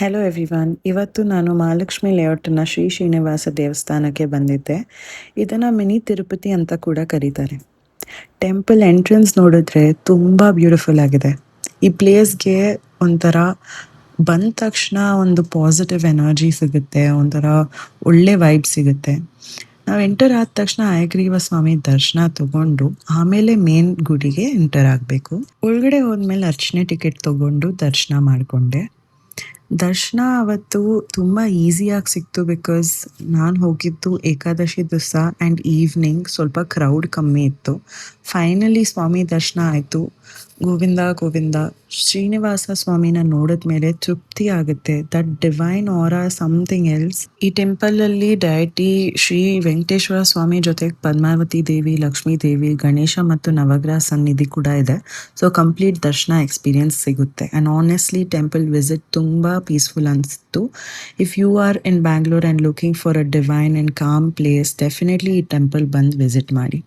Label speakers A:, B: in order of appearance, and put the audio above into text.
A: Hello everyone. ಇವತ್ತು ನಾನು ಮಹಾಲಕ್ಷ್ಮಿ ಲೇಔಟ್ನ ಶ್ರೀ ಶ್ರೀನಿವಾಸ ದೇವಸ್ಥಾನಕ್ಕೆ ಬಂದಿದ್ದೆ. ಇದನ್ನು ಮಿನಿ ತಿರುಪತಿ ಅಂತ ಕೂಡ ಕರೀತಾರೆ. ಟೆಂಪಲ್ ಎಂಟ್ರೆನ್ಸ್ ನೋಡಿದ್ರೆ ತುಂಬ ಬ್ಯೂಟಿಫುಲ್ ಆಗಿದೆ. ಈ ಪ್ಲೇಸ್ಗೆ ಒಂಥರ ಬಂದ ತಕ್ಷಣ ಒಂದು ಪಾಸಿಟಿವ್ ಎನರ್ಜಿ ಸಿಗುತ್ತೆ, ಒಂಥರ ಒಳ್ಳೆ ವೈಬ್ ಸಿಗುತ್ತೆ. ನಾವು ಎಂಟರ್ ಆದ ತಕ್ಷಣ ಹಯಗ್ರೀವ ಸ್ವಾಮಿ ದರ್ಶನ ತಗೊಂಡು ಆಮೇಲೆ ಮೇನ್ ಗುಡಿಗೆ ಎಂಟರ್ ಆಗಬೇಕು. ಒಳಗಡೆ ಹೋದ್ಮೇಲೆ ಅರ್ಚನೆ ಟಿಕೆಟ್ ತಗೊಂಡು ದರ್ಶನ ಮಾಡಿಕೊಂಡೆ. ದರ್ಶನ ಅವತ್ತು ತುಂಬ ಈಸಿಯಾಗಿ ಸಿಕ್ತು, ಬಿಕಾಸ್ ನಾನು ಹೋಗಿದ್ದು ಏಕಾದಶಿ ದಿವಸ ಆ್ಯಂಡ್ ಈವ್ನಿಂಗ್ ಸ್ವಲ್ಪ ಕ್ರೌಡ್ ಕಮ್ಮಿ ಇತ್ತು. ಫೈನಲಿ ಸ್ವಾಮಿ ದರ್ಶನ ಆಯಿತು. ಗೋವಿಂದ ಗೋವಿಂದ. ಶ್ರೀನಿವಾಸ ಸ್ವಾಮಿನ ನೋಡಿದ ಮೇಲೆ ತೃಪ್ತಿ ಆಗುತ್ತೆ. That divine aura something else. ಈ ಟೆಂಪಲಲ್ಲಿ ಡಯಟಿ ಶ್ರೀ ವೆಂಕಟೇಶ್ವರ ಸ್ವಾಮಿ ಜೊತೆಗೆ ಪದ್ಮಾವತಿ ದೇವಿ, ಲಕ್ಷ್ಮೀ ದೇವಿ, ಗಣೇಶ ಮತ್ತು ನವಗ್ರಹ ಸನ್ನಿಧಿ ಕೂಡ ಇದೆ. ಸೊ ಕಂಪ್ಲೀಟ್ ದರ್ಶನ ಎಕ್ಸ್ಪೀರಿಯನ್ಸ್ ಸಿಗುತ್ತೆ. ಆ್ಯಂಡ್ ಆನೆಸ್ಟ್ಲಿ ಟೆಂಪಲ್ ವಿಸಿಟ್ ತುಂಬ ಪೀಸ್ಫುಲ್ ಅನಿಸ್ತು. If you are in Bangalore and looking for a divine and calm place, definitely ಈ ಟೆಂಪಲ್ ಬಂದು ವಿಸಿಟ್ ಮಾಡಿ.